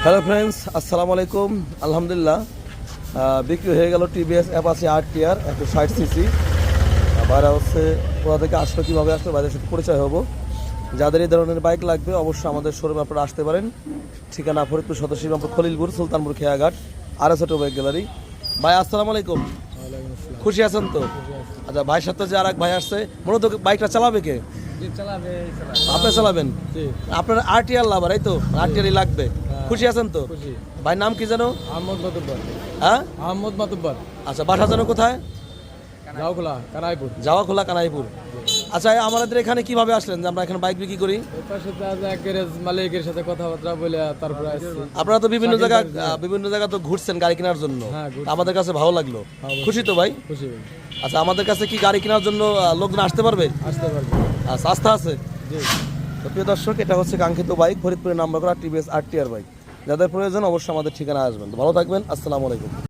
Hello friends, আসসালামু আলাইকুম। আলহামদুলিল্লাহ বিক্রি হয়ে গেল টিভিএস অ্যাপাচি RTR 160cc। বাইরে হচ্ছে কোথা থেকে আসলো, কীভাবে আসলো, বাইরের সাথে পরিচয় হবো। যাদের এই ধরনের বাইক লাগবে অবশ্যই আমাদের শোরুমে আপনারা আসতে পারেন। ঠিকানা Faridpur Sadar Shibrampur Khalilpur Sultanpur Kheyaghat RS auto bike gallery. ভাই আসসালামু আলাইকুম, খুশি আছেন তো? আচ্ছা, ভাইয়ের সাথে যে আর এক ভাই আসছে, মূলত বাইকটা চালাবে কে? আপনি চালাবেন? আপনার RTR লাভার, এই তো RTR লাগবে। খুশি আছেন তো? ভাই নাম কি জানো? আহমদ মাতুব্বর। হ্যাঁ, আহমদ মাতুব্বর। আচ্ছা, বাসা জানো কোথায়? জাওখোলা, কানাইপুর। জাওয়াখোলা, কানাইপুর। আচ্ছা, আমাদের এখানে কিভাবে আসলেন যে আমরা এখানে বাইক বিক্রি করি? এর সাথে আজ এক গ্যারেজ মালিকের সাথে কথাবার্তা বলে তারপরে আসছি। আপনারা তো বিভিন্ন জায়গা তো ঘুরছেন গাড়ি কেনার জন্য, হ্যাঁ, আমাদের কাছে ভালো লাগলো। খুশি তো ভাই? খুশি ভাই। আচ্ছা, আমাদের কাছে কি গাড়ি কেনার জন্য লোকজন আসতে পারবে? আসতে পারবে। আচ্ছা, আস্থা আছে। জি। তো প্রিয় দর্শক, এটা হচ্ছে কাঙ্ক্ষিত বাইক, ফরিদপুরের নাম্বার করা টিভিএস RTR বাইক। যাদের প্রয়োজন অবশ্যই আমাদের ঠিকানা আসবেন। তো ভালো থাকবেন, আসসালামু আলাইকুম।